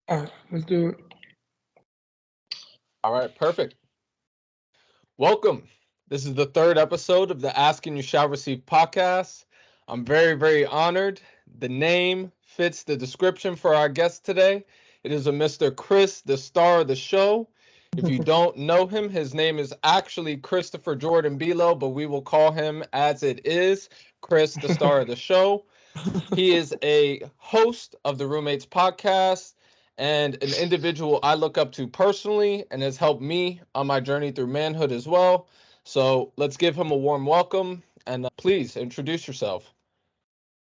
All right, let's do it. All right, perfect. Welcome. This is the third episode of the Ask and You Shall Receive podcast. I'm very, very honored. The name fits the description for our guest today. It is a Mr. Chris, the star of the show. If you don't know him, his name is actually Christopher Jordan Below, but we will call him as it is, Chris, the star of the show. He is a host of the Roommates podcast and an individual I look up to personally and has helped me on my journey through manhood as well. So let's give him a warm welcome and please introduce yourself.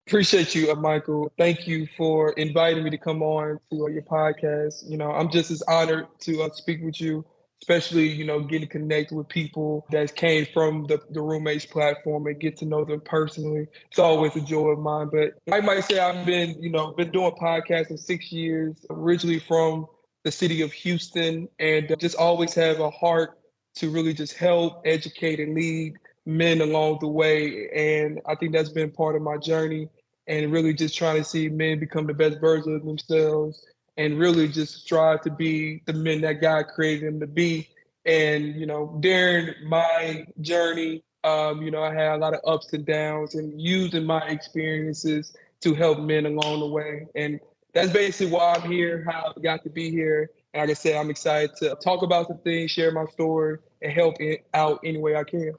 Appreciate you, Michael. Thank you for inviting me to come on to your podcast. I'm just as honored to speak with you, especially, getting connected with people that came from the Roommates platform and get to know them personally. It's always a joy of mine. But I might say I've been doing podcasts for 6 years, originally from the city of Houston, and just always have a heart to really just help, educate, and lead men along the way. And I think that's been part of my journey and really just trying to see men become the best version of themselves and really just strive to be the men that God created them to be. And, during my journey, I had a lot of ups and downs and using my experiences to help men along the way. And that's basically why I'm here, how I got to be here. And like I said, I'm excited to talk about the things, share my story, and help it out any way I can.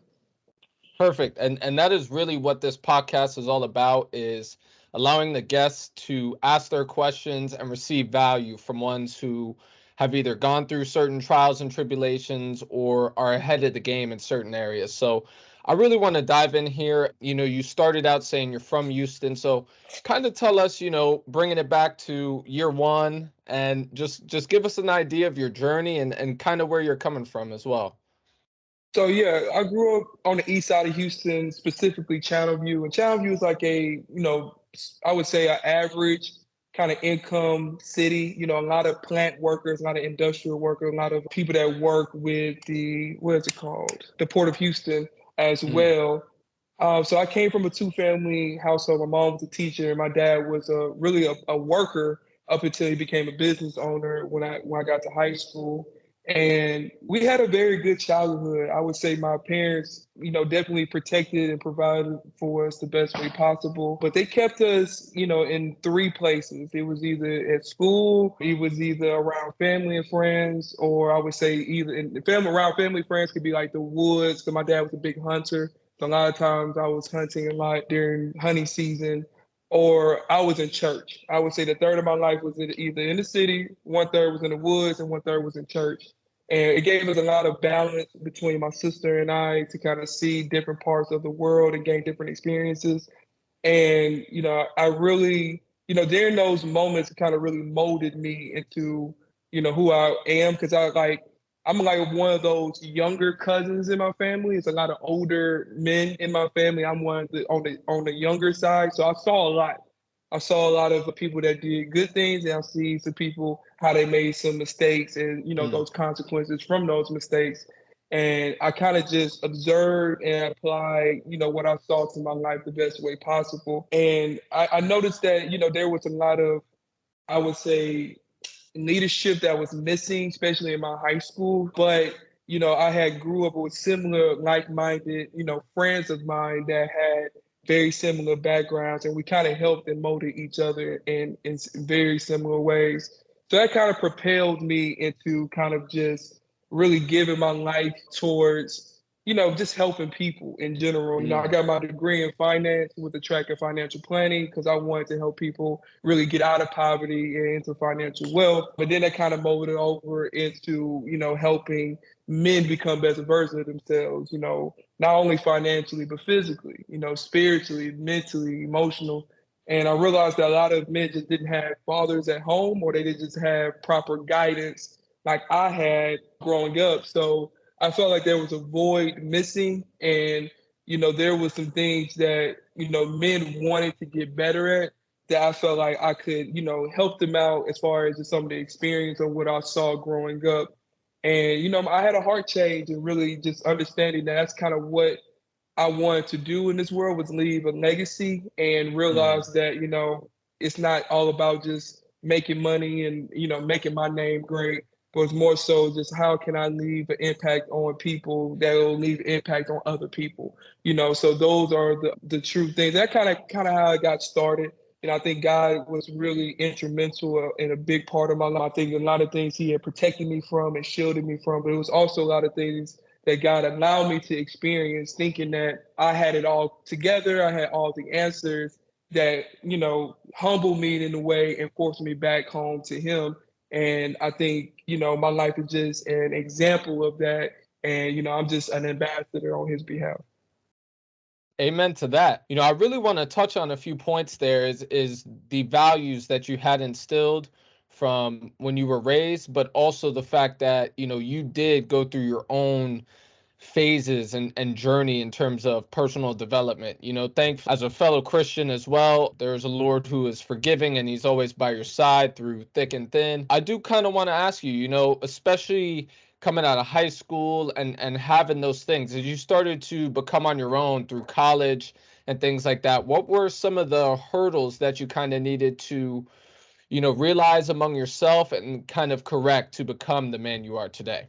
Perfect. And that is really what this podcast is all about, is allowing the guests to ask their questions and receive value from ones who have either gone through certain trials and tribulations or are ahead of the game in certain areas. So I really want to dive in here. You started out saying you're from Houston, so kind of tell us, bringing it back to year one and just give us an idea of your journey and kind of where you're coming from as well. So yeah, I grew up on the east side of Houston, specifically Channelview. And Channelview is like I would say an average kind of income city. A lot of plant workers, a lot of industrial workers, a lot of people that work with what is it called? The Port of Houston as Mm, well. So I came from a two-family household. My mom was a teacher, and my dad was really a worker up until he became a business owner when I got to high school. And we had a very good childhood. I would say my parents, definitely protected and provided for us the best way possible. But they kept us, in three places. It was either at school, it was either around family and friends, or I would say either in the family around family and friends could be like the woods. Because my dad was a big hunter. So a lot of times I was hunting a lot during hunting season, or I was in church. I would say the third of my life was either in the city, one third was in the woods, and one third was in church. And it gave us a lot of balance between my sister and I to kind of see different parts of the world and gain different experiences. And, I really, during those moments, it kind of really molded me into, who I am. Cause I'm like one of those younger cousins in my family. It's a lot of older men in my family. I'm one of on the younger side. So I saw a lot. I saw a lot of people that did good things, and I see some people how they made some mistakes, and mm. those consequences from those mistakes. And I kind of just observed and applied, what I saw to my life the best way possible. And I noticed that, there was a lot of, I would say, leadership that was missing, especially in my high school. But, I had grew up with similar like-minded, friends of mine that had very similar backgrounds, and we kind of helped and molded each other in very similar ways. So that kind of propelled me into kind of just really giving my life towards, just helping people in general. I Mm. got my degree in finance with a track in financial planning because I wanted to help people really get out of poverty and into financial wealth. But then that kind of molded over into, helping men become better versions of themselves, not only financially, but physically, spiritually, mentally, emotional. And I realized that a lot of men just didn't have fathers at home, or they didn't just have proper guidance like I had growing up. So I felt like there was a void missing. And, there was some things that, men wanted to get better at that I felt like I could, help them out as far as just some of the experience of what I saw growing up. And, I had a heart change and really just understanding that that's kind of what I wanted to do in this world was leave a legacy and Mm. realize that, it's not all about just making money and, making my name great, but it's more so just how can I leave an impact on people that will leave impact on other people. So those are the true things. That kind of how I got started. I think God was really instrumental in a big part of my life. I think a lot of things He had protected me from and shielded me from, but it was also a lot of things that God allowed me to experience, thinking that I had it all together, I had all the answers, that, humbled me in a way and forced me back home to Him. And I think, my life is just an example of that. And, I'm just an ambassador on His behalf. Amen to that. I really want to touch on a few points there is the values that you had instilled from when you were raised, but also the fact that, you did go through your own phases and journey in terms of personal development. Thank as a fellow Christian as well, there's a Lord who is forgiving and He's always by your side through thick and thin. I do kind of want to ask you, especially coming out of high school and having those things, as you started to become on your own through college and things like that, what were some of the hurdles that you kind of needed to, realize among yourself and kind of correct to become the man you are today?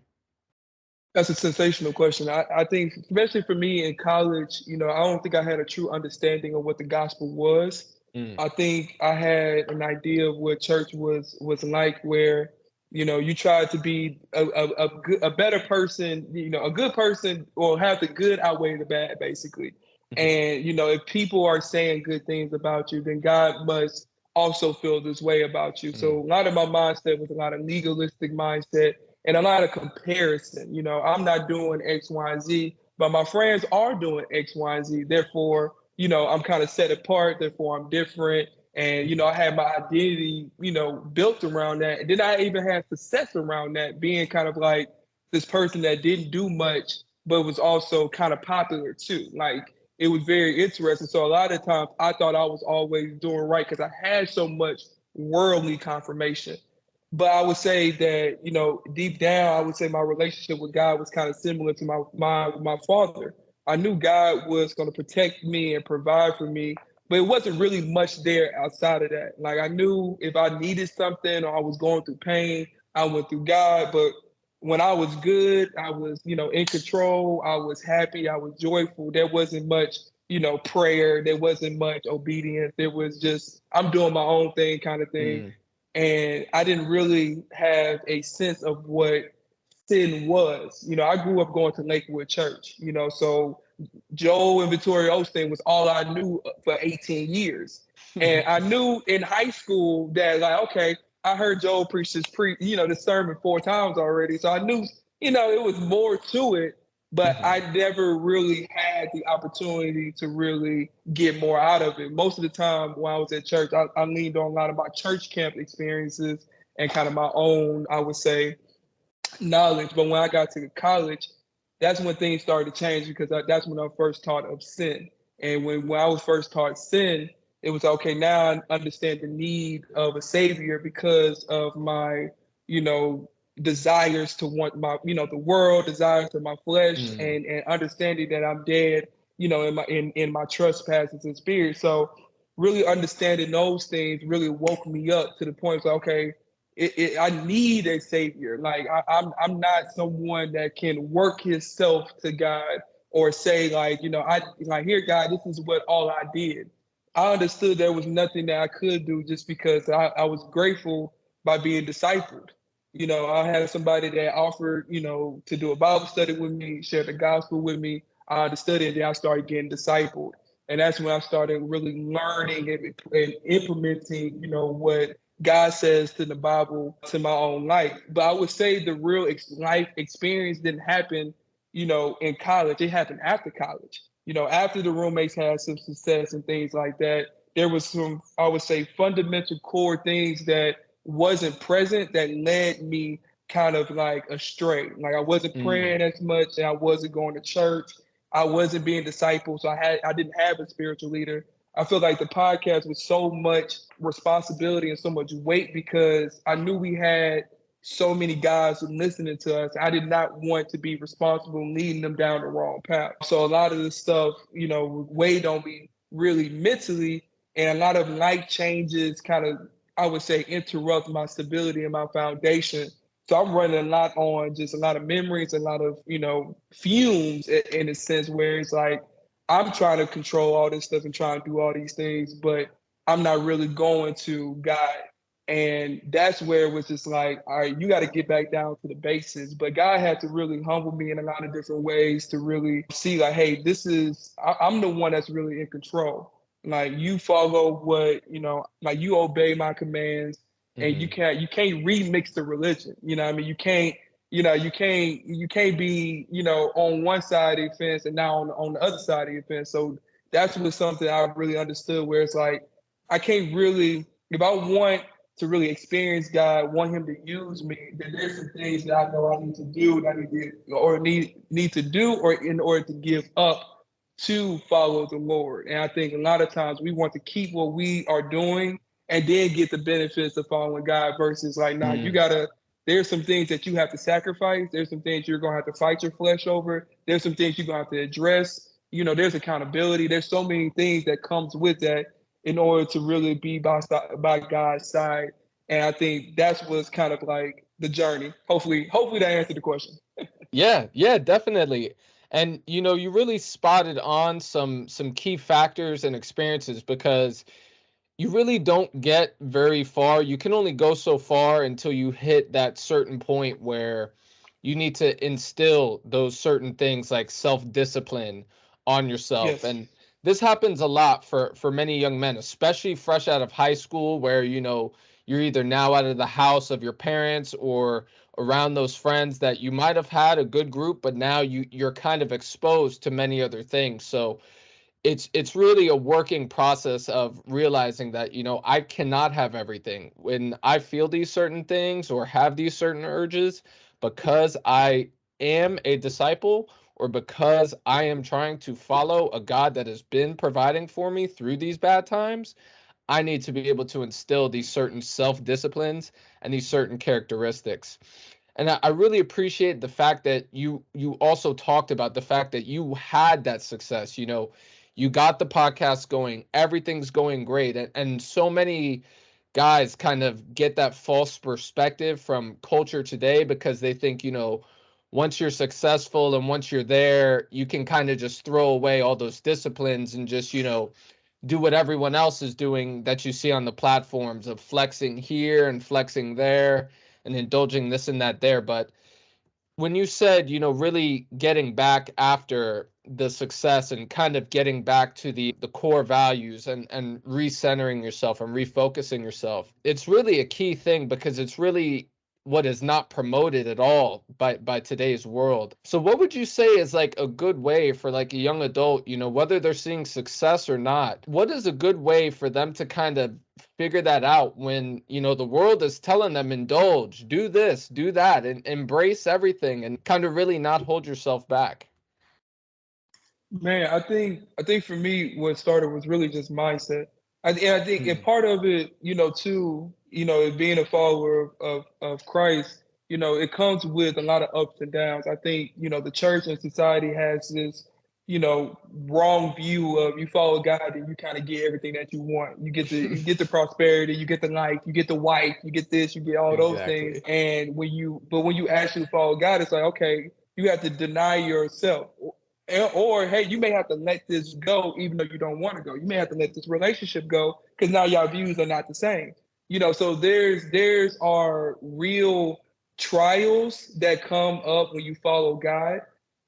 That's a sensational question. I think, especially for me in college, I don't think I had a true understanding of what the gospel was. Mm, I think I had an idea of what church was like, where you tried to be a better person, a good person, or have the good outweigh the bad, basically. mhm, And if people are saying good things about you, then God must also feel this way about you. mm, So a lot of my mindset was a lot of legalistic mindset and a lot of comparison. I'm not doing X, Y, and Z, but my friends are doing X, Y, and Z. Therefore, I'm kind of set apart. Therefore, I'm different. And, mhm, I had my identity, built around that. And then I even had success around that, being kind of like this person that didn't do much, but was also kind of popular too. Like, it was very interesting. So a lot of times I thought I was always doing right because I had so much worldly confirmation. But I would say that, deep down, I would say my relationship with God was kind of similar to my father. I knew God was going to protect me and provide for me, but it wasn't really much there outside of that. Like, I knew if I needed something or I was going through pain, I went through God. But when I was good, I was, in control. I was happy. I was joyful. There wasn't much, prayer. There wasn't much obedience. There was just, I'm doing my own thing kind of thing. mm, And I didn't really have a sense of what sin was. I grew up going to Lakewood Church, so Joel and Victoria Osteen was all I knew for 18 years. And I knew in high school that, like, okay, I heard Joel preach this sermon 4 times already. So I knew, it was more to it, but mhm, I never really had the opportunity to really get more out of it. Most of the time when I was at church, I leaned on a lot of my church camp experiences and kind of my own, I would say, knowledge. But when I got to college, that's when things started to change because that's when I first taught of sin. And when I was first taught sin, it was okay. Now I understand the need of a savior because of my, you know, desires to want my, the world, desires of my flesh, mm, and understanding that I'm dead, in my trespasses and spirit. So really understanding those things really woke me up to the point of, okay, I need a savior. Like, I'm not someone that can work himself to God or say, like, I like, here, God, this is what all I did. I understood there was nothing that I could do just because I was grateful by being discipled. I had somebody that offered, to do a Bible study with me, share the gospel with me. I understood it, and then I started getting discipled. And that's when I started really learning and implementing, what God says to the Bible to my own life. But I would say the real life experience didn't happen, in college. It happened after college. After the roommates had some success and things like that, there was some, I would say, fundamental core things that wasn't present that led me kind of like astray. Like, I wasn't mm, praying as much, and I wasn't going to church. I wasn't being discipled, so I didn't have a spiritual leader. I feel like the podcast was so much responsibility and so much weight because I knew we had so many guys listening to us. I did not want to be responsible leading them down the wrong path. So a lot of this stuff, weighed on me really mentally, and a lot of life changes kind of I would say, interrupt my stability and my foundation. So I'm running a lot on just a lot of memories, a lot of, fumes in a sense where it's like I'm trying to control all this stuff and trying to do all these things, but I'm not really going to God. And that's where it was just like, all right, you got to get back down to the basics. But God had to really humble me in a lot of different ways to really see, like, hey, I'm the one that's really in control. Like, you follow what, like, you obey my commands, and Hmm. you can't remix the religion. You know what I mean? You can't be, on one side of the fence and now on the other side of the fence. So that's was something I really understood, where it's like, I can't really, if I want to really experience God, want Him to use me, then there's some things that I know I need to do, that I need to do, or in order to give up to follow the Lord. And I think a lot of times we want to keep what we are doing and then get the benefits of following God, versus like, nah, you Mm. gotta. There's some things that you have to sacrifice. There's some things you're gonna have to fight your flesh over. There's some things you're gonna have to address. There's accountability. There's so many things that comes with that in order to really be by God's side. And I think that's what's kind of like the journey. Hopefully that answered the question. Yeah, yeah, definitely. And you really spotted on some key factors and experiences, because you really don't get very far. You can only go so far until you hit that certain point where you need to instill those certain things like self-discipline on yourself. Yes. And this happens a lot for many young men, especially fresh out of high school, where you're either now out of the house of your parents or around those friends that you might have had a good group, but now you're kind of exposed to many other things. So it's really a working process of realizing that I cannot have everything. When I feel these certain things or have these certain urges, because I am a disciple, or because I am trying to follow a God that has been providing for me through these bad times, I need to be able to instill these certain self disciplines and these certain characteristics. And I really appreciate the fact that you also talked about the fact that you had that success. You got the podcast going, everything's going great. And so many guys kind of get that false perspective from culture today, because they think, once you're successful and once you're there, you can kind of just throw away all those disciplines and just, do what everyone else is doing that you see on the platforms of flexing here and flexing there and indulging this and that there. But when you said, really getting back after the success and kind of getting back to the core values and recentering yourself and refocusing yourself, it's really a key thing, because it's really what is not promoted at all by today's world. So what would you say is like a good way for like a young adult, whether they're seeing success or not, what is a good way for them to kind of figure that out when the world is telling them indulge, do this, do that, and embrace everything, and kind of really not hold yourself back? Man, I think for me, what started was really just mindset. And I think, and Hmm. part of it, too, being a follower of Christ, it comes with a lot of ups and downs. I think, the church and society has this, wrong view of, you follow God and you kind of get everything that you want. You get the prosperity, you get the life, you get the wife, you get this, you get all those things. Exactly. And when you actually follow God, it's like, okay, you have to deny yourself. Or hey, you may have to let this go even though you don't want to go. You may have to let this relationship go because now y'all views are not the same. So there's are real trials that come up when you follow God.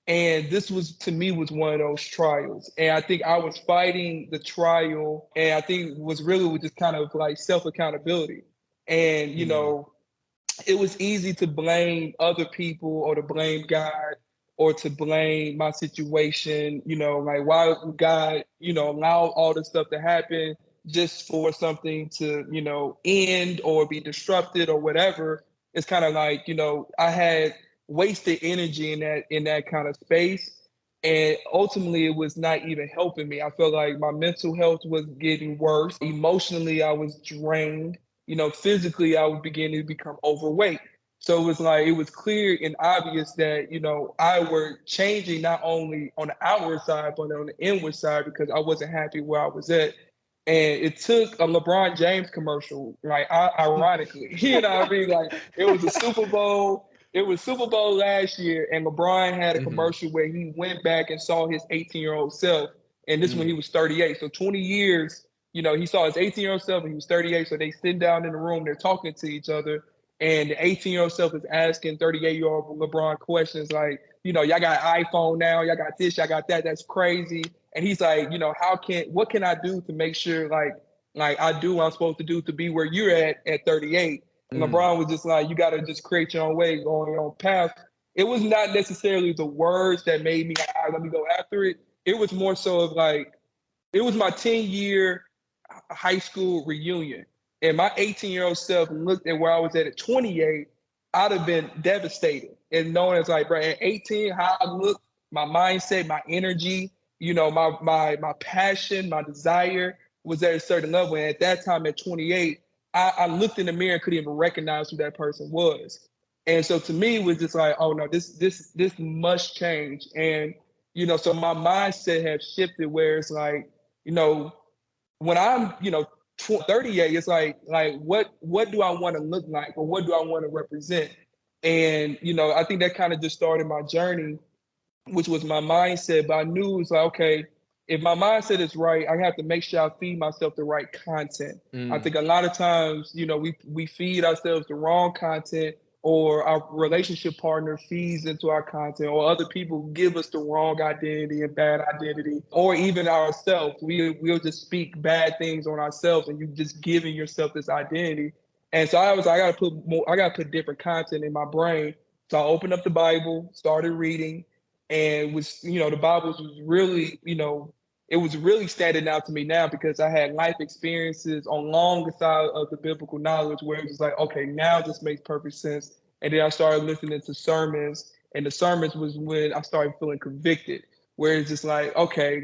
And this was, to me, was one of those trials. And I think I was fighting the trial, and I think was really just kind of like self accountability. And Hmm. it was easy to blame other people or to blame God or to blame my situation, like, why would God, allow all this stuff to happen just for something to, end or be disrupted or whatever. It's kind of like, I had wasted energy in that kind of space. And ultimately it was not even helping me. I felt like my mental health was getting worse. Emotionally, I was drained. Physically, I was beginning to become overweight. So it was clear and obvious that, I were changing not only on the outward side, but on the inward side, because I wasn't happy where I was at. and it took a LeBron James commercial, like ironically, you know what I mean? Like it was a Super Bowl. It was Super Bowl last year, and LeBron had a Mm-hmm. commercial where he went back and saw his 18-year-old self, and this when he Mm. was 38. So 20 years, he saw his 18-year-old self, and he was 38. So they sitting down in the room, they're talking to each other, and the 18-year-old self is asking 38-year-old LeBron questions like, y'all got an iPhone now, y'all got this, y'all got that. That's crazy. And he's like, what can I do to make sure like I do what I'm supposed to do to be where you're at 38? And Mm. LeBron was just like, you got to just create your own way, go on your own path. It was not necessarily the words that made me, let me go after it. It was more so of like, it was my 10-year high school reunion. And my 18-year-old self looked at where I was at 28, I'd have been devastated. And knowing it's like, bro, at 18, how I looked, my mindset, my energy, my passion, my desire was at a certain level. And at that time at 28, I looked in the mirror and couldn't even recognize who that person was. And so to me, it was just like, oh no, this must change. And so my mindset has shifted where it's like, you know, when I'm, 38, it's like what do I want to look like or what do I want to represent? And I think that kind of just started my journey, which was my mindset. But I knew it was like, okay, if my mindset is right, I have to make sure I feed myself the right content. I Mm. think a lot of times, we feed ourselves the wrong content, or our relationship partner feeds into our content, or other people give us the wrong identity and bad identity, or even ourselves. We'll just speak bad things on ourselves, and you just giving yourself this identity. And so I was like, I gotta put different content in my brain. So I opened up the Bible, started reading, and was the Bible was really it was really standing out to me now because I had life experiences alongside of the biblical knowledge where it was like, okay, now this makes perfect sense. And then I started listening to sermons, and the sermons was when I started feeling convicted, where it's just like, okay,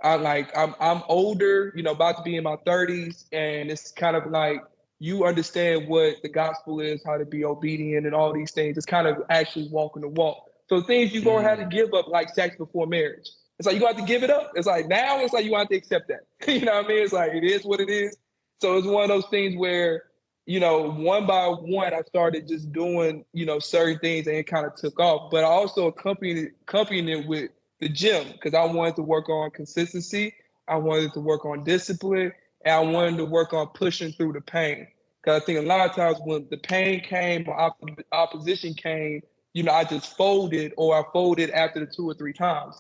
I'm older, about to be in my 30s, and it's kind of like you understand what the gospel is, how to be obedient and all these things. It's kind of actually walking the walk. So things you're gonna have to Mm. give up, like sex before marriage. It's like you got to give it up. It's like now it's like you have to accept that. You know what I mean? It's like it is what it is. So it's one of those things where, one by one, I started just doing, certain things and it kind of took off. But I also accompanied it with the gym because I wanted to work on consistency. I wanted to work on discipline, and I wanted to work on pushing through the pain. Because I think a lot of times when the pain came or opposition came, I just folded, or I folded after the 2 or 3 times.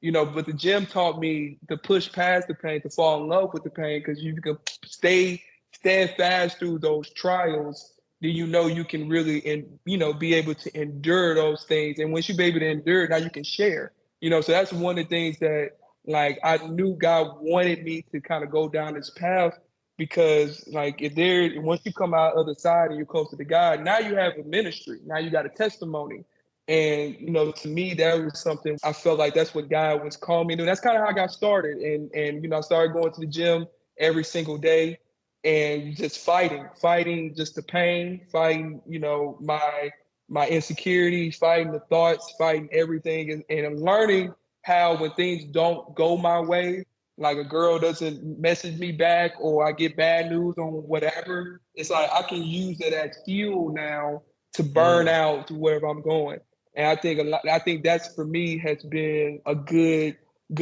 But the gym taught me to push past the pain, to fall in love with the pain, because you can stay steadfast through those trials, then you can really and be able to endure those things. And once you be able to endure, now you can share. So that's one of the things that like I knew God wanted me to kind of go down this path because like if there once you come out other side and you're closer to God, now you have a ministry. Now you got a testimony. And to me, that was something I felt like that's what God was calling me to. That's kind of how I got started. And I started going to the gym every single day and just fighting just the pain, fighting, my insecurities, fighting the thoughts, fighting everything, and I'm learning how when things don't go my way, like a girl doesn't message me back or I get bad news on whatever, it's like I can use it as fuel now to burn Mm. out to wherever I'm going. And I think that's for me has been a good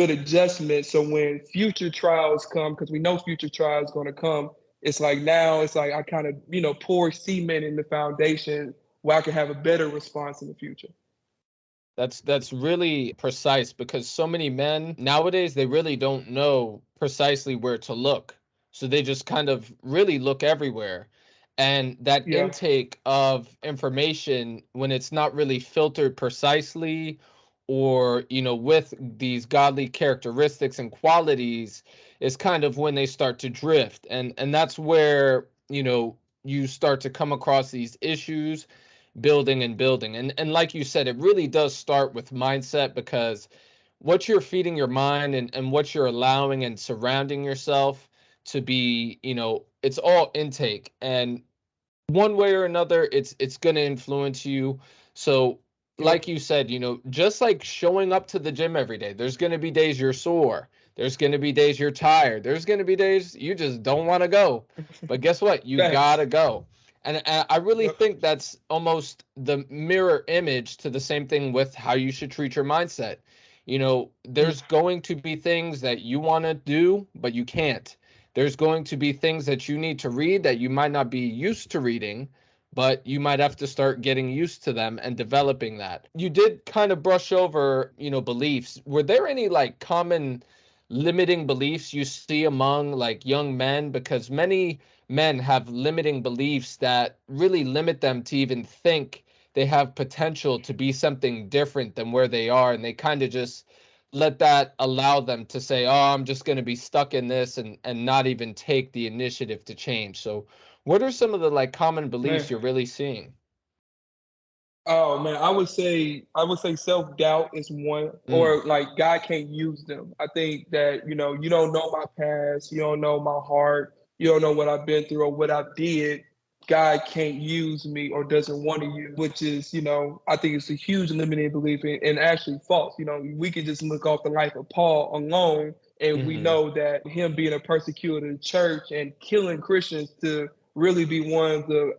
adjustment. So when future trials come, because we know future trials going to come, it's like now it's like I kind of pour cement in the foundation where I can have a better response in the future. That's really precise because so many men nowadays they really don't know precisely where to look. So they just kind of really look everywhere. And that Yeah, intake of information when it's not really filtered precisely or, with these godly characteristics and qualities is kind of when they start to drift. And that's where, you start to come across these issues building and building. And like you said, it really does start with mindset because what you're feeding your mind and what you're allowing and surrounding yourself to be, it's all intake. And one way or another, it's going to influence you. So yeah, like you said, just like showing up to the gym every day, there's going to be days you're sore. There's going to be days you're tired. There's going to be days you just don't want to go. But guess what? You got Facts. to go. And I really Yep. think that's almost the mirror image to the same thing with how you should treat your mindset. Mm. There's going to be things that you want to do, but you can't. There's going to be things that you need to read that you might not be used to reading, but you might have to start getting used to them and developing that. You did kind of brush over, beliefs. Were there any like common limiting beliefs you see among like young men? Because many men have limiting beliefs that really limit them to even think they have potential to be something different than where they are, and they kind of just let that allow them to say, oh, I'm just going to be stuck in this, and not even take the initiative to change. So what are some of the like common beliefs Man. you're really seeing? Oh man, I would say self-doubt is one, Mm, or like God can't use them. I think that, you don't know my past, you don't know my heart, you don't know what I've been through or what I did. God can't use me or doesn't want to use, which is, I think it's a huge limiting belief and actually false. We can just look off the life of Paul alone, and we mm-hmm, know that him being a persecutor of the church and killing Christians to really be one of the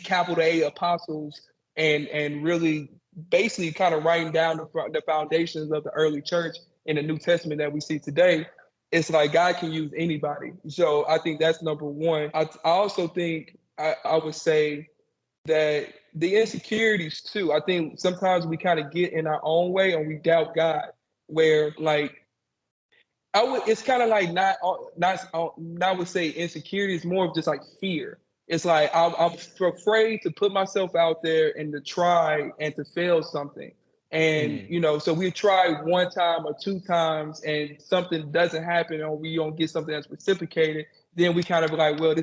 capital A apostles, and really basically kind of writing down the foundations of the early church in the New Testament that we see today. It's like God can use anybody. So I think that's number one. I also think I would say that the insecurities too. I think sometimes we kind of get in our own way and we doubt God, where like it's kind of like not would say insecurity. It's more of just like fear. It's like I'm afraid to put myself out there and to try and to fail something. And mm, so we try one time or two times and something doesn't happen, or we don't get something that's reciprocated. Then we kind of like, well,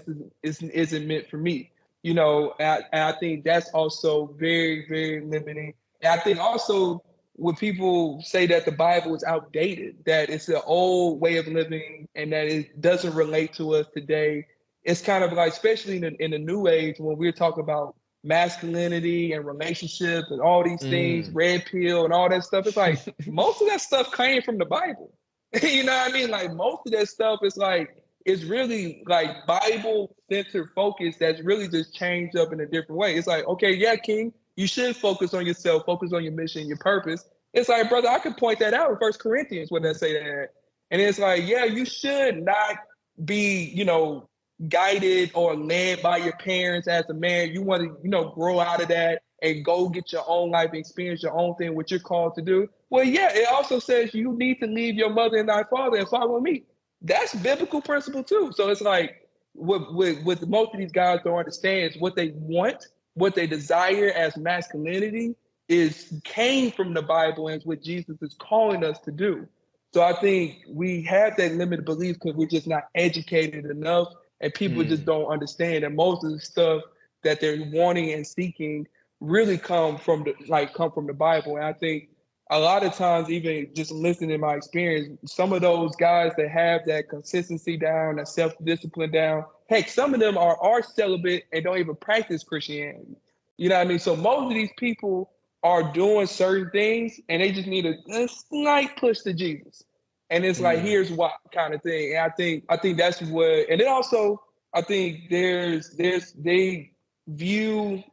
isn't meant for me. And I think that's also very, very limiting. And I think also when people say that the Bible is outdated, that it's an old way of living and that it doesn't relate to us today, it's kind of like, especially in the new age, when we're talking about masculinity and relationships and all these things, mm. red pill and all that stuff, it's like most of that stuff came from the Bible. You know what I mean? Like most of that stuff is like, it's really like Bible centered focus that's really just changed up in a different way. It's like, okay, yeah, King, you should focus on yourself, focus on your mission, your purpose. It's like, brother, I could point that out in First Corinthians when they say that. And it's like, yeah, you should not be, guided or led by your parents as a man. You want to, grow out of that and go get your own life, experience your own thing, what you're called to do. Well, yeah, it also says you need to leave your mother and thy father and follow me. That's biblical principle too. So it's like what most of these guys don't understand is what they want, what they desire as masculinity is came from the Bible and it's what Jesus is calling us to do. So I think we have that limited belief because we're just not educated enough, and people just Mm. don't understand that most of the stuff that they're wanting and seeking really come from the Bible. And I think a lot of times, even just listening to my experience, some of those guys that have that consistency down, that self-discipline down, heck, some of them are celibate and don't even practice Christianity. You know what I mean? So most of these people are doing certain things and they just need a slight push to Jesus. And it's like, Mm. here's why kind of thing. And I think that's what, and then also I think there's they view,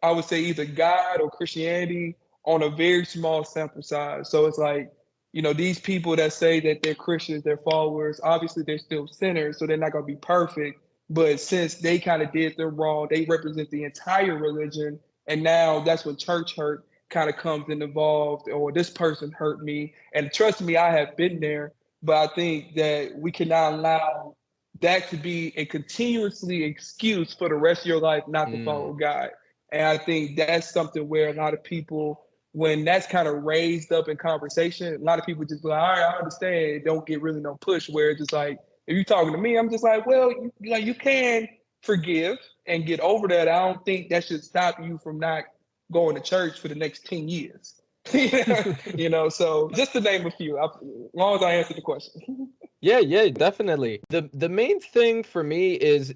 I would say either God or Christianity on a very small sample size. So it's like, these people that say that they're Christians, they're followers, obviously they're still sinners, so they're not going to be perfect. But since they kind of did them wrong, they represent the entire religion. And now that's when church hurt kind of comes involved, or this person hurt me. And trust me, I have been there. But I think that we cannot allow that to be a continuously excuse for the rest of your life not to follow Mm. God. And I think that's something where a lot of people, when that's kind of raised up in conversation, a lot of people just be like, all right, I understand. Don't get really no push. Where it's just like, if you're talking to me, I'm just like, well, you can forgive and get over that. I don't think that should stop you from not going to church for the next 10 years. So just to name a few, as long as I answered the question. Yeah, yeah, definitely. The main thing for me is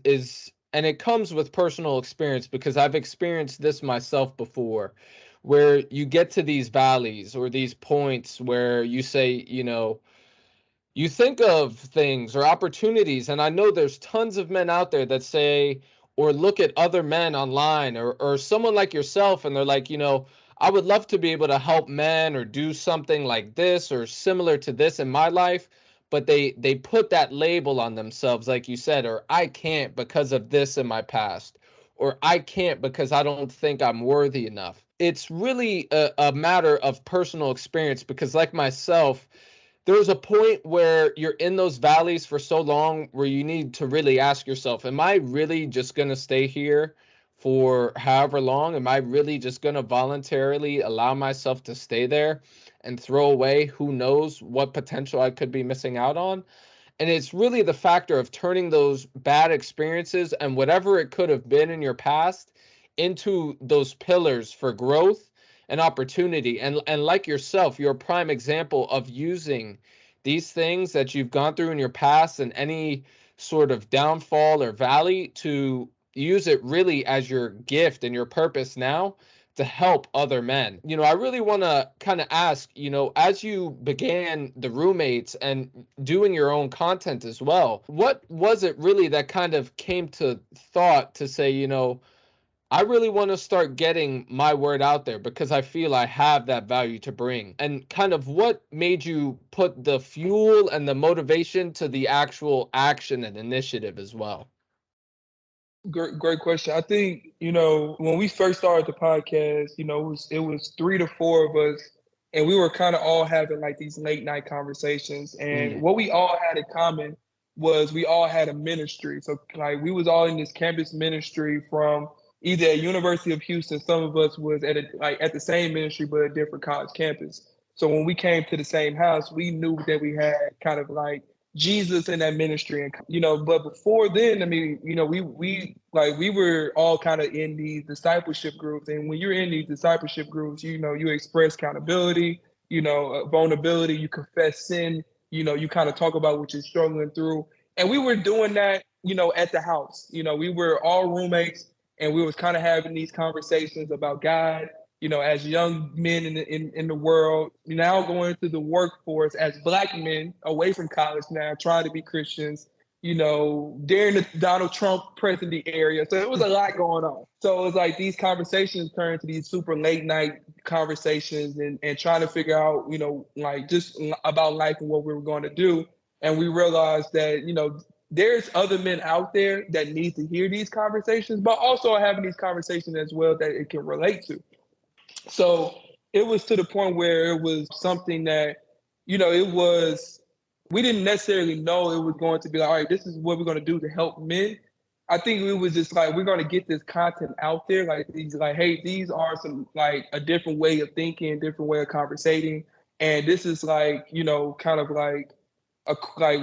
and it comes with personal experience because I've experienced this myself before, where you get to these valleys or these points where you say, you think of things or opportunities, and I know there's tons of men out there that say or look at other men online or someone like yourself, and they're like, I would love to be able to help men or do something like this or similar to this in my life, but they put that label on themselves, like you said, or I can't because of this in my past, or I can't because I don't think I'm worthy enough. It's really a matter of personal experience, because like myself, there's a point where you're in those valleys for so long where you need to really ask yourself, am I really just going to stay here for however long? Am I really just going to voluntarily allow myself to stay there and throw away who knows what potential I could be missing out on? And it's really the factor of turning those bad experiences and whatever it could have been in your past into those pillars for growth and opportunity. And like yourself, you're a prime example of using these things that you've gone through in your past and any sort of downfall or valley to use it really as your gift and your purpose now to help other men. I really want to kind of ask, as you began the Roommates and doing your own content as well, what was it really that kind of came to thought to say, I really want to start getting my word out there because I feel I have that value to bring? And kind of what made you put the fuel and the motivation to the actual action and initiative as well? Great question. I think, when we first started the podcast, it was 3 to 4 of us, and we were kind of all having like these late night conversations. And Mm, what we all had in common was we all had a ministry. So like we was all in this campus ministry from either at University of Houston. Some of us was at the same ministry but a different college campus. So when we came to the same house, we knew that we had kind of like Jesus in that ministry. And but before then, I mean, we were all kind of in these discipleship groups. And when you're in these discipleship groups, you express accountability, vulnerability, you confess sin, you kind of talk about what you're struggling through. And we were doing that, at the house. We were all roommates, and we was kind of having these conversations about God, as young men in the world, now going into the workforce as Black men away from college now, trying to be Christians, during the Donald Trump presidency area. So it was a lot going on. So it was like these conversations turned into these super late night conversations and trying to figure out, like just about life and what we were going to do. And we realized that, there's other men out there that need to hear these conversations, but also having these conversations as well that it can relate to. So it was to the point where it was something that, it was, we didn't necessarily know it was going to be like, all right, this is what we're going to do to help men. I think it was just like, we're going to get this content out there. Like, these, like, hey, these are some, like, a different way of thinking, different way of conversating. And this is like, kind of like, like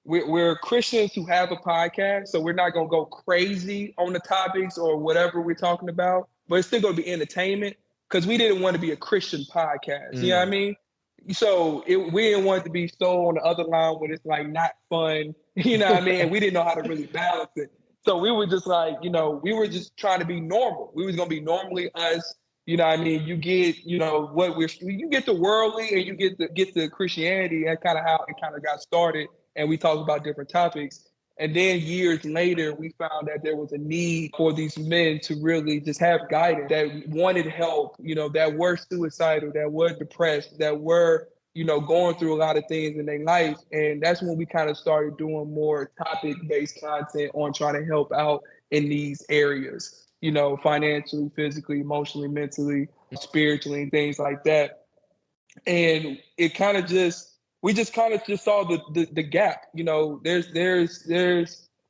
we're Christians who have a podcast, so we're not gonna go crazy on the topics or whatever we're talking about, but it's still gonna be entertainment because we didn't want to be a Christian podcast. You know what I mm, mean? So we didn't want it to be so on the other line when it's like not fun. You know what I mean? And we didn't know how to really balance it. So we were just like, we were just trying to be normal. We was gonna be normally us. You know what I mean? You get, you get the worldly and you get the Christianity, and kind of how it kind of got started. And we talked about different topics. And then years later, we found that there was a need for these men to really just have guidance, that wanted help, that were suicidal, that were depressed, that were, going through a lot of things in their life. And that's when we kind of started doing more topic-based content on trying to help out in these areas, financially, physically, emotionally, mentally, spiritually, and things like that. And it kind of just, we just kind of just saw the gap. There's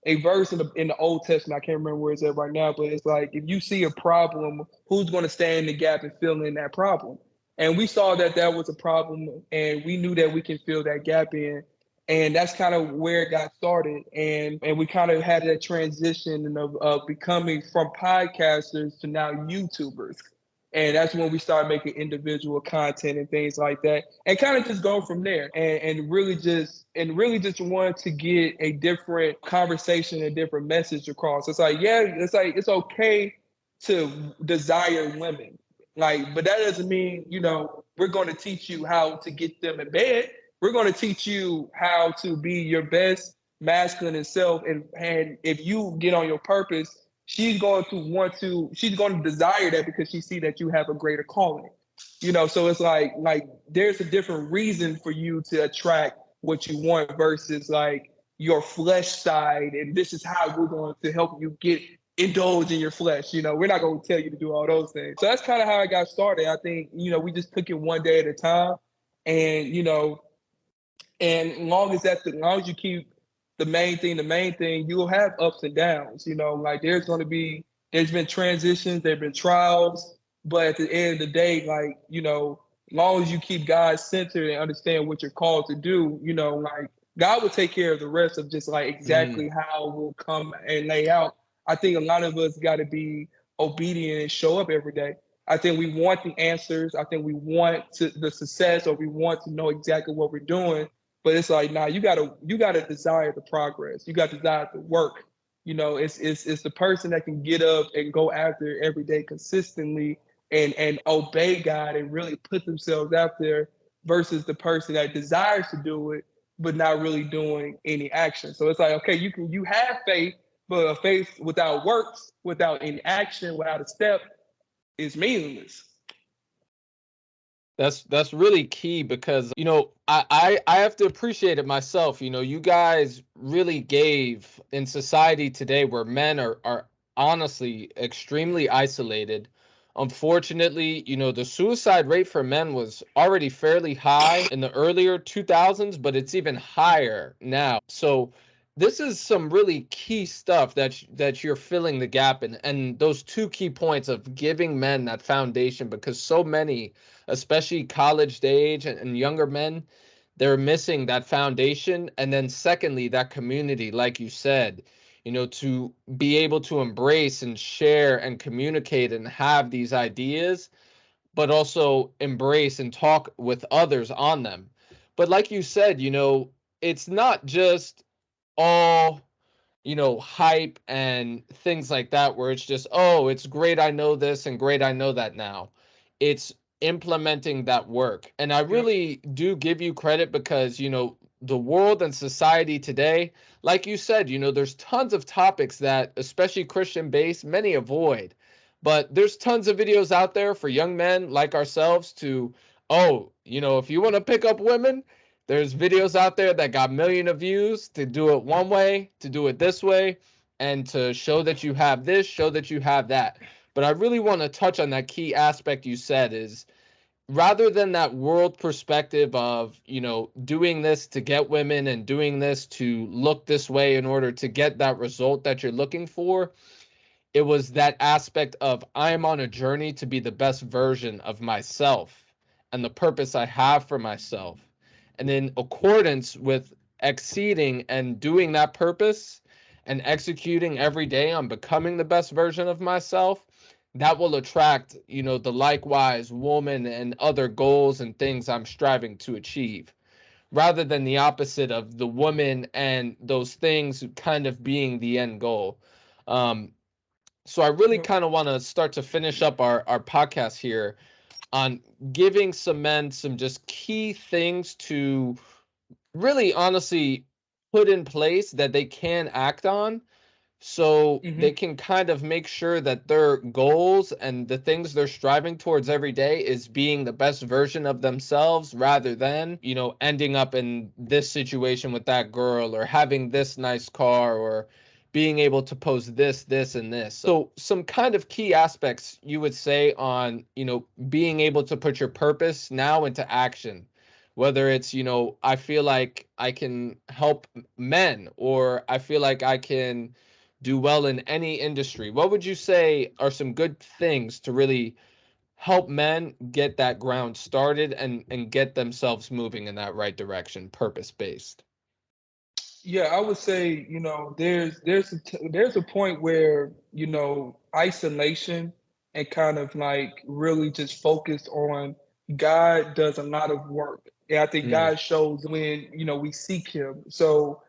a verse in the Old Testament, I can't remember where it's at right now, but it's like, if you see a problem, who's going to stand in the gap and fill in that problem? And we saw that that was a problem, and we knew that we can fill that gap in. And that's kind of where it got started. And we kind of had that transition of becoming from podcasters to now YouTubers. And that's when we started making individual content and things like that, and kind of just go from there. And really just wanted to get a different conversation, a different message across. It's like, yeah, it's okay to desire women, like, but that doesn't mean, we're going to teach you how to get them in bed. we're going to teach you how to be your best masculine self. And if you get on your purpose, she's going to desire that because she see that you have a greater calling. So it's like there's a different reason for you to attract what you want versus like your flesh side, and this is how we're going to help you get indulge in your flesh. We're not going to tell you to do all those things. So that's kind of how I got started. I think we just took it one day at a time, and and long as you keep the main thing, you'll have ups and downs. Like there's been transitions, there've been trials, but at the end of the day, like, long as you keep God centered and understand what you're called to do, like God will take care of the rest of just like exactly how we'll come and lay out. I think a lot of us got to be obedient and show up every day. I think we want the answers. I think we want the success, or we want to know exactly what we're doing. But it's like, nah, you gotta desire the progress. You got to desire the work. It's the person that can get up and go after it every day consistently and obey God and really put themselves out there versus the person that desires to do it but not really doing any action. So it's like, okay, you have faith, but a faith without works, without any action, without a step, is meaningless. That's really key because I have to appreciate it myself. You guys really gave in society today where men are honestly extremely isolated. Unfortunately, the suicide rate for men was already fairly high in the earlier 2000s, but it's even higher now. So this is some really key stuff that you're filling the gap in, and those two key points of giving men that foundation, because so many, especially college age and younger men, they're missing that foundation. And then secondly, that community, like you said, to be able to embrace and share and communicate and have these ideas, but also embrace and talk with others on them. But like you said, it's not just all hype and things like that, where it's just, oh, it's great, I know this, and great, I know that now. It's implementing that work. And I Yep. really do give you credit because, the world and society today, like you said, there's tons of topics that, especially Christian based, many avoid. But there's tons of videos out there for young men like ourselves to, oh, if you want to pick up women, there's videos out there that got millions of views to do it one way, to do it this way, and to show that you have this, show that you have that. But I really want to touch on that key aspect you said is, rather than that world perspective of, doing this to get women and doing this to look this way in order to get that result that you're looking for, it was that aspect of, I am on a journey to be the best version of myself and the purpose I have for myself. And in accordance with exceeding and doing that purpose and executing every day on becoming the best version of myself, that will attract, the likewise woman and other goals and things I'm striving to achieve, rather than the opposite of the woman and those things kind of being the end goal. So I really Yep. kind of want to start to finish up our podcast here on giving some men some just key things to really honestly put in place that they can act on, so Mm-hmm. they can kind of make sure that their goals and the things they're striving towards every day is being the best version of themselves, rather than, ending up in this situation with that girl, or having this nice car, or being able to post this and this. So some kind of key aspects you would say on, being able to put your purpose now into action, whether it's, I feel like I can help men, or I feel like I can do well in any industry. What would you say are some good things to really help men get that ground started and get themselves moving in that right direction, purpose based? Yeah, I would say, there's a point where, isolation and kind of like really just focused on God does a lot of work. And I think Mm, God shows when, we seek him. So,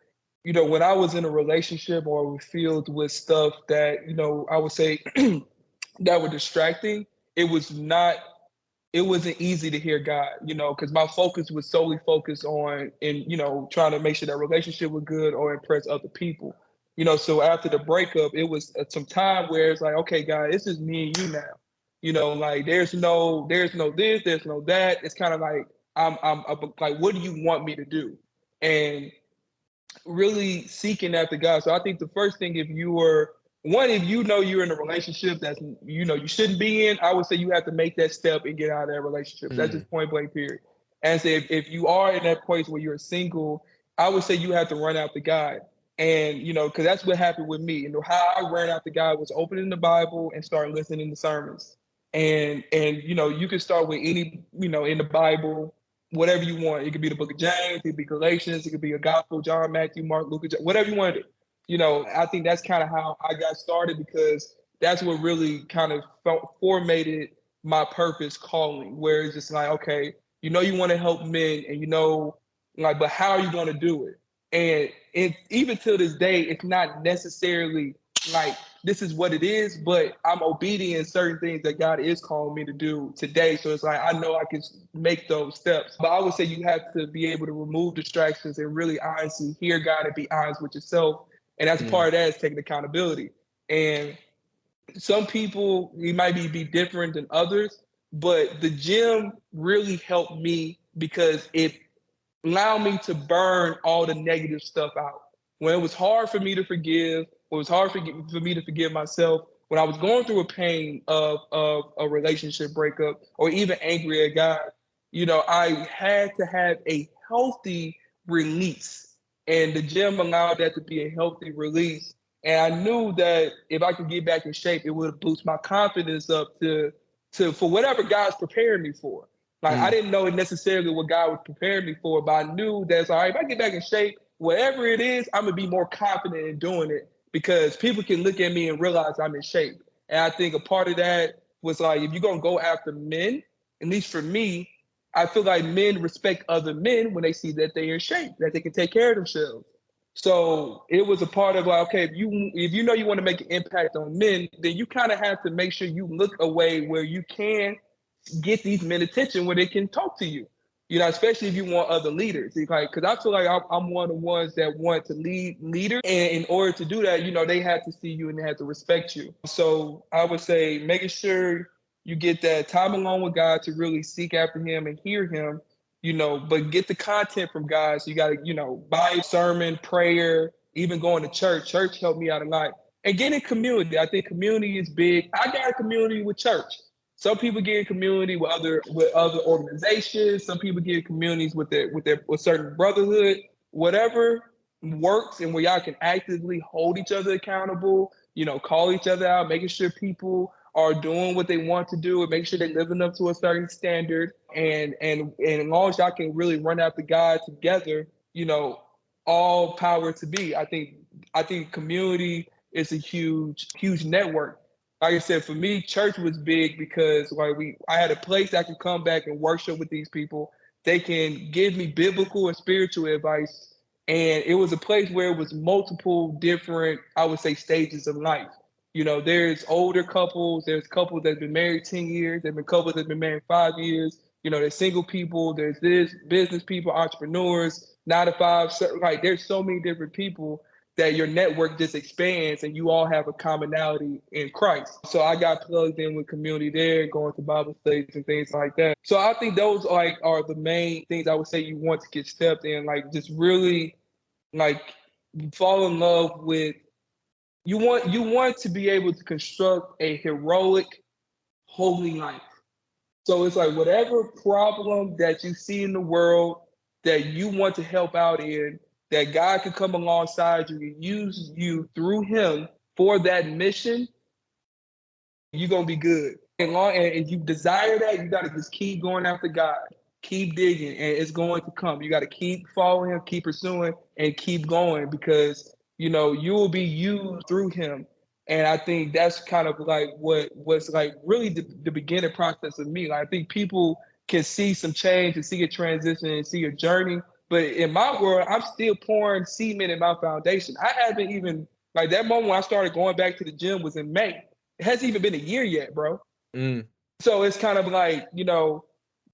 when I was in a relationship or was filled with stuff that, I would say that were distracting, it was not it wasn't easy to hear God, because my focus was solely focused on, trying to make sure that relationship was good or impress other people. So after the breakup, it was some time where it's like, okay, God, it's just me and you now. Like there's no this, there's no that. It's kind of like I'm like, what do you want me to do? And really seeking after God. So I think the first thing, if you know you're in a relationship that's you shouldn't be in, I would say you have to make that step and get out of that relationship. That's just point blank period. And say if you are in that place where you're single, I would say you have to run out to God. And because that's what happened with me. How I ran out to God was opening the Bible and start listening to sermons. And you can start with any, in the Bible, whatever you want. It could be the book of James, it could be Galatians, it could be a gospel, John, Matthew, Mark, Luke, whatever you want to do. I think that's kind of how I got started, because that's what really kind of formated my purpose calling, where it's just like, okay, you want to help men, and like, but how are you going to do it? And even to this day, it's not necessarily like this is what it is, but I'm obedient in certain things that God is calling me to do today. So it's like, I know I can make those steps. But I would say you have to be able to remove distractions and really honestly hear God and be honest with yourself. And that's part of that is taking accountability. And some people, you might be different than others, but the gym really helped me because it allowed me to burn all the negative stuff out. When it was hard for me to forgive, when it was hard for me to forgive myself, when I was going through a pain of a relationship breakup or even angry at God, I had to have a healthy release. And the gym allowed that to be a healthy release. And I knew that if I could get back in shape, it would boost my confidence up to for whatever God's preparing me for. Like I didn't know necessarily what God was preparing me for, but I knew that's all right. If I get back in shape, whatever it is, I'm gonna be more confident in doing it because people can look at me and realize I'm in shape. And I think a part of that was like, if you're gonna go after men, at least for me, I feel like men respect other men when they see that they're in shape, that they can take care of themselves. So it was a part of like, okay, if you know you want to make an impact on men, then you kind of have to make sure you look away where you can get these men attention where they can talk to you. Especially if you want other leaders. Like, because I feel like I'm one of the ones that want to lead leaders, and in order to do that, they have to see you and they have to respect you. So I would say making sure you get that time alone with God to really seek after Him and hear Him. But get the content from God. So you got to, buy sermon, prayer, even going to church. Church helped me out a lot. And getting community. I think community is big. I got a community with church. Some people get in community with other organizations. Some people get in communities with certain brotherhood. Whatever works and where y'all can actively hold each other accountable. Call each other out, making sure people are doing what they want to do and make sure they're living up to a certain standard. And as long as y'all can really run after God together, all power to be. I think community is a huge network. Like I said, for me, church was big because I had a place I could come back and worship with these people. They can give me biblical and spiritual advice. And it was a place where it was multiple different, I would say, stages of life. There's older couples, there's couples that have been married 10 years, there's been couples that have been married 5 years, there's single people, there's this business people, entrepreneurs, 9 to 5. Like there's so many different people that your network just expands and you all have a commonality in Christ. So I got plugged in with community there, going to Bible studies and things like that. So I think those are the main things I would say you want to get stepped in, like just really like fall in love with. You want to be able to construct a heroic, holy life. So it's like whatever problem that you see in the world that you want to help out in, that God can come alongside you and use you through Him for that mission, you're gonna be good. And you desire that, you gotta just keep going after God, keep digging, and it's going to come. You gotta keep following Him, keep pursuing, and keep going because you will be used through Him. And I think that's kind of like what's like really the beginning process of me. Like I think people can see some change and see a transition and see a journey. But in my world, I'm still pouring cement in my foundation. I haven't even like that moment when I started going back to the gym was in May. It hasn't even been a year yet, bro. So it's kind of like,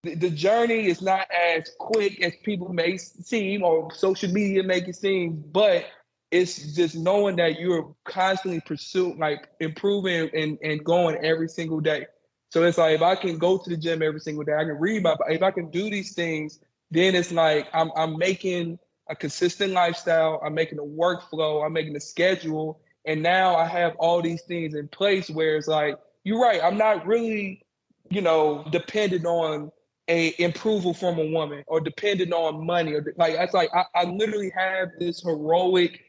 the journey is not as quick as people may seem or social media make it seem, but it's just knowing that you're constantly pursuing, like improving and going every single day. So it's like if I can go to the gym every single day, I can read if I can do these things, then it's like I'm making a consistent lifestyle, I'm making a workflow, I'm making a schedule, and now I have all these things in place where it's like, you're right, I'm not really, dependent on a approval from a woman or dependent on money or like it's like I literally have this heroic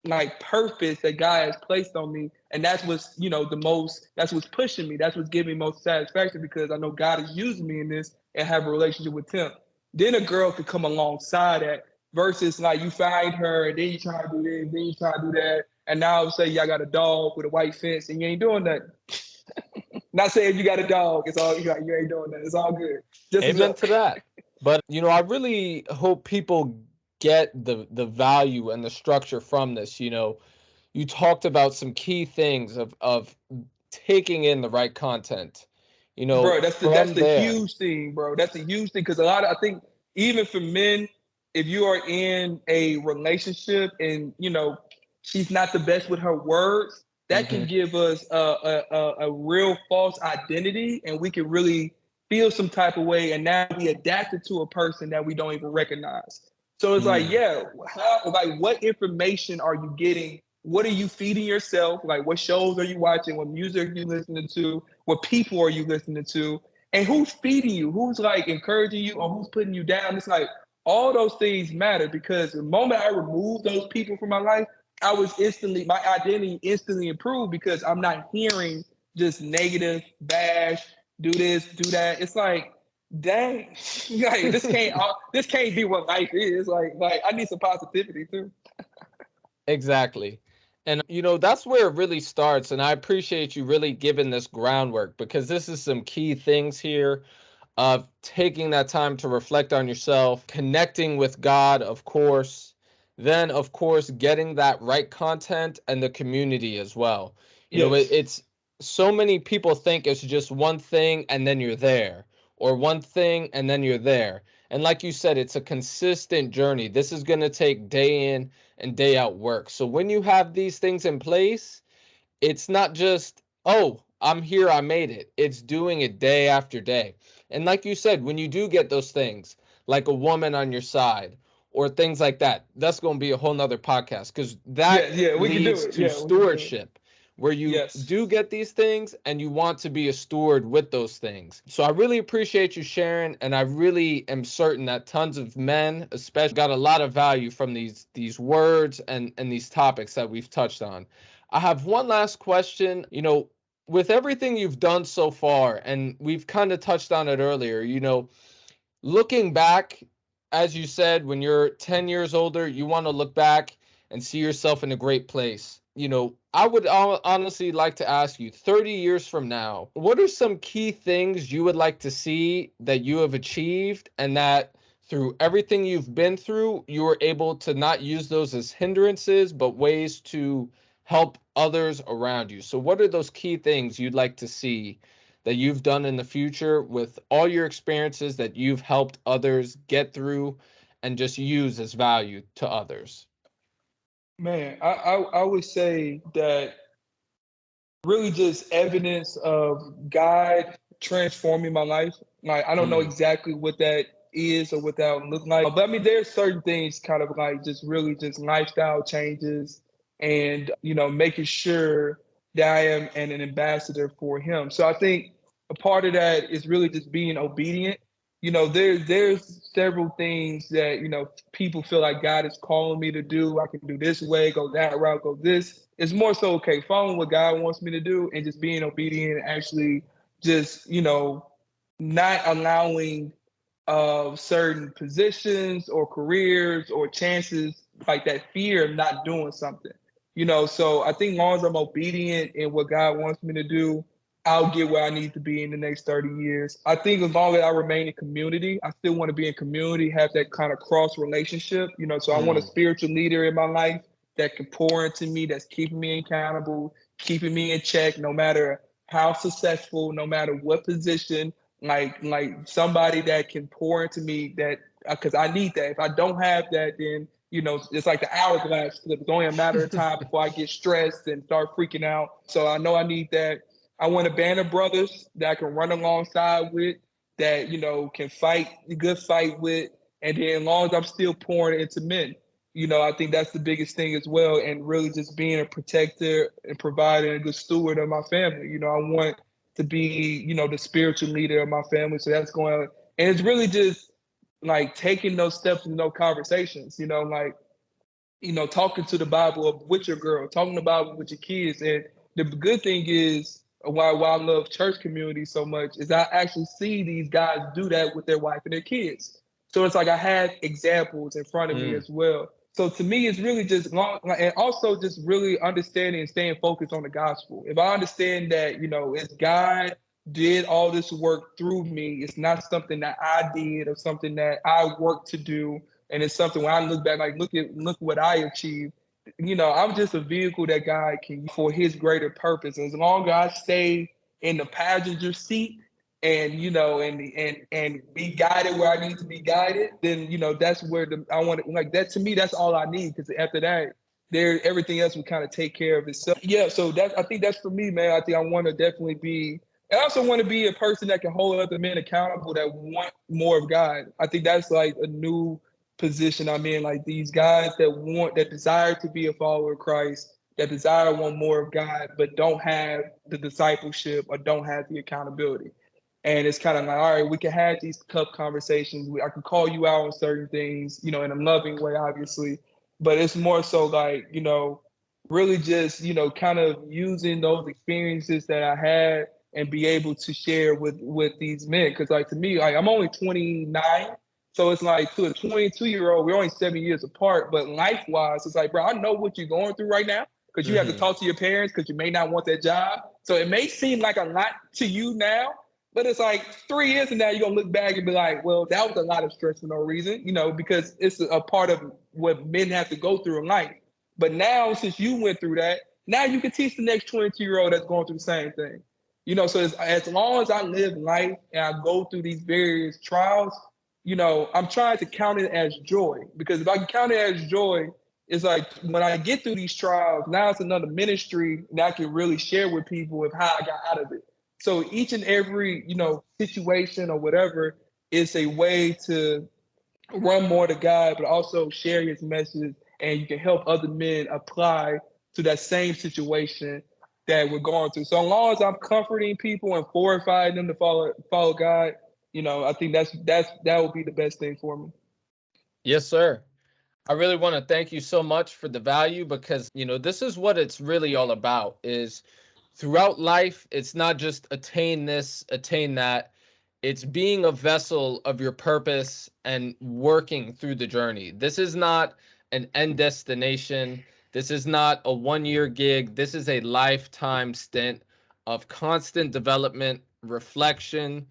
like purpose that God has placed on me, and that's what's that's what's pushing me, that's what's giving me most satisfaction because I know God is using me in this and have a relationship with Him. Then a girl could come alongside that versus like you find her and then you try to do this, then you try to do that, and now all of a sudden y'all got a dog with a white fence and you ain't doing that. Not saying you got a dog, it's all you ain't doing that. It's all good. Just a Amen joke. to that. But I really hope people get the value and the structure from this. You talked about some key things of taking in the right content. Bro, that's From the there. huge thing, bro. That's the huge thing because a lot of I think even for men, if you are in a relationship and she's not the best with her words, that can Hmm. give us a real false identity, and we can really feel some type of way, and now we adapted to a person that we don't even recognize. So it's like, Mm. yeah, what information are you getting? What are you feeding yourself? Like, what shows are you watching? What music are you listening to? What people are you listening to? And who's feeding you? Who's like encouraging you or who's putting you down? It's like all those things matter because the moment I remove those people from my life, my identity instantly improved because I'm not hearing just negative, bash, do this, do that. It's like, dang, like this can't be what life is. Like I need some positivity too. Exactly. And that's where it really starts. And I appreciate you really giving this groundwork because this is some key things here of taking that time to reflect on yourself, connecting with God, of course, then, of course, getting that right content and the community as well. Yes. It's so many people think it's just one thing and then you're there, or one thing and then you're there. And like you said, it's a consistent journey. This is going to take day in and day out work. So when you have these things in place, it's not just, oh, I'm here, I made it. It's doing it day after day. And like you said, when you do get those things, like a woman on your side or things like that, that's going to be a whole nother podcast because Yeah, that yeah, we can do leads it. to Yeah, we can do it. stewardship where you Yes. do get these things and you want to be a steward with those things. So I really appreciate you sharing, and I really am certain that tons of men especially got a lot of value from these words and these topics that we've touched on. I have one last question. With everything you've done so far, and we've kind of touched on it earlier, looking back, as you said, when you're 10 years older, you want to look back and see yourself in a great place. I would honestly like to ask you 30 years from now, what are some key things you would like to see that you have achieved and that through everything you've been through, you were able to not use those as hindrances, but ways to help others around you? So, what are those key things you'd like to see that you've done in the future with all your experiences that you've helped others get through and just use as value to others? Man, I would say that really just evidence of God transforming my life. Like I don't know Mm, exactly what that is or what that would look like, but I mean there's certain things kind of like just really just lifestyle changes and making sure that I am an ambassador for Him. So I think a part of that is really just being obedient. There's several things that people feel like God is calling me to do. I can do this way, go that route, go this. It's more so okay, following what God wants me to do and just being obedient and actually just not allowing certain positions or careers or chances like that fear of not doing something. So I think as long as I'm obedient in what God wants me to do, I'll get where I need to be in the next 30 years. I think as long as I remain in community, I still want to be in community, have that kind of cross relationship. So I want a mm, spiritual leader in my life that can pour into me, that's keeping me accountable, keeping me in check, no matter how successful, no matter what position, like somebody that can pour into me that because I need that. If I don't have that, then it's like the hourglass flip. It's only a matter of time before I get stressed and start freaking out. So I know I need that. I want a band of brothers that I can run alongside with, that can fight a good fight with, and then as long as I'm still pouring into men. I think that's the biggest thing as well, and really just being a protector and providing a good steward of my family. I want to be, the spiritual leader of my family. So that's going on. And it's really just like taking those steps in those conversations, like, talking to the Bible with your girl, talking about it with your kids. And the good thing is, why I love church community so much, is I actually see these guys do that with their wife and their kids. So it's like I have examples in front of me as well. So to me, it's really just long, and also just really understanding and staying focused on the gospel. If I understand that, it's God did all this work through me, it's not something that I did or something that I worked to do, and it's something when I look back, like look what I achieved. I'm just a vehicle that God can use for His greater purpose. As long as I stay in the passenger seat and and be guided where I need to be guided, then that's where I want to, like, that to me, that's all I need, because after that, everything else will kind of take care of itself. Yeah, so I think that's for me, man. I think I want to definitely be. I also want to be a person that can hold other men accountable, that want more of God. I think that's like a new position I'm in. Like these guys that desire to be a follower of Christ, that desire want more of God, but don't have the discipleship or don't have the accountability. And it's kind of like, all right, we can have these tough conversations. I can call you out on certain things, in a loving way, obviously. But it's more so like, really just, kind of using those experiences that I had and be able to share with these men. Because like to me, like I'm only 29. So it's like to a 22-year-old, we're only 7 years apart. But life-wise, it's like, bro, I know what you're going through right now, because you have to talk to your parents because you may not want that job. So it may seem like a lot to you now, but it's like 3 years from now, you're going to look back and be like, well, that was a lot of stress for no reason, because it's a part of what men have to go through in life. But now, since you went through that, now you can teach the next 22-year-old that's going through the same thing. So as long as I live life and I go through these various trials, I'm trying to count it as joy, because if I can count it as joy, it's like when I get through these trials, now it's another ministry that I can really share with people of how I got out of it. So each and every, situation or whatever is a way to run more to God, but also share His message, and you can help other men apply to that same situation that we're going through. So as long as I'm comforting people and fortifying them to follow God, I think that would be the best thing for me. Yes, sir. I really want to thank you so much for the value, because, this is what it's really all about, is throughout life, it's not just attain this, attain that. It's being a vessel of your purpose and working through the journey. This is not an end destination. This is not a 1-year gig. This is a lifetime stint of constant development, reflection,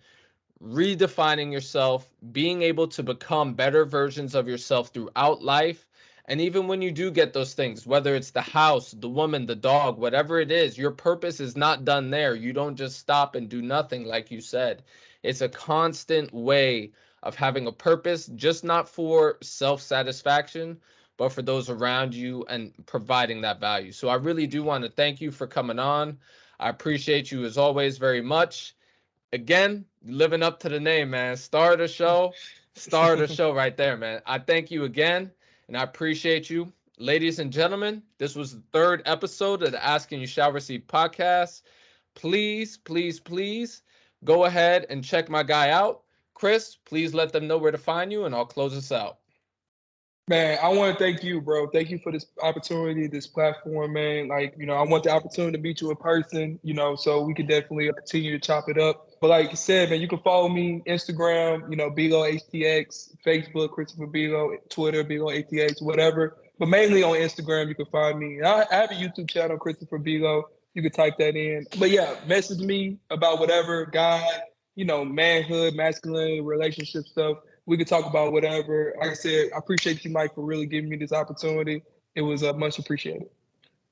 redefining yourself, being able to become better versions of yourself throughout life. And even when you do get those things, whether it's the house, the woman, the dog, whatever it is, your purpose is not done there. You don't just stop and do nothing, like you said. It's a constant way of having a purpose, just not for self-satisfaction, but for those around you and providing that value. So I really do want to thank you for coming on. I appreciate you as always very much. Again, living up to the name, man. Star of the show right there, man. I thank you again, and I appreciate you. Ladies and gentlemen, this was the third episode of the Ask and You Shall Receive podcast. Please, please, please go ahead and check my guy out. Chris, please let them know where to find you, and I'll close this out. Man, I want to thank you, bro. Thank you for this opportunity, this platform, man. Like, I want the opportunity to meet you in person, so we can definitely continue to chop it up. But like you said, man, you can follow me Instagram, Belowhtx, Facebook, Christopher Below, Twitter, Belowhtx, whatever. But mainly on Instagram, you can find me. And I have a YouTube channel, Christopher Below. You can type that in. But yeah, message me about whatever, God, manhood, masculine, relationship stuff. We could talk about whatever. Like I said, I appreciate you, Mike, for really giving me this opportunity. It was much appreciated.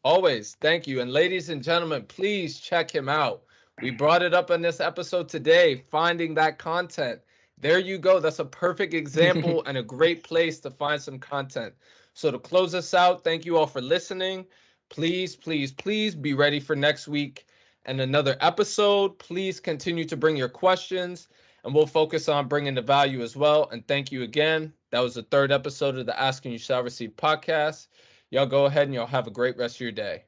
Always, thank you. And ladies and gentlemen, please check him out. We brought it up in this episode today, finding that content. There you go. That's a perfect example and a great place to find some content. So to close us out, thank you all for listening. Please, please, please be ready for next week and another episode. Please continue to bring your questions and we'll focus on bringing the value as well. And thank you again. That was the third episode of the Asking You Shall Receive podcast. Y'all go ahead and y'all have a great rest of your day.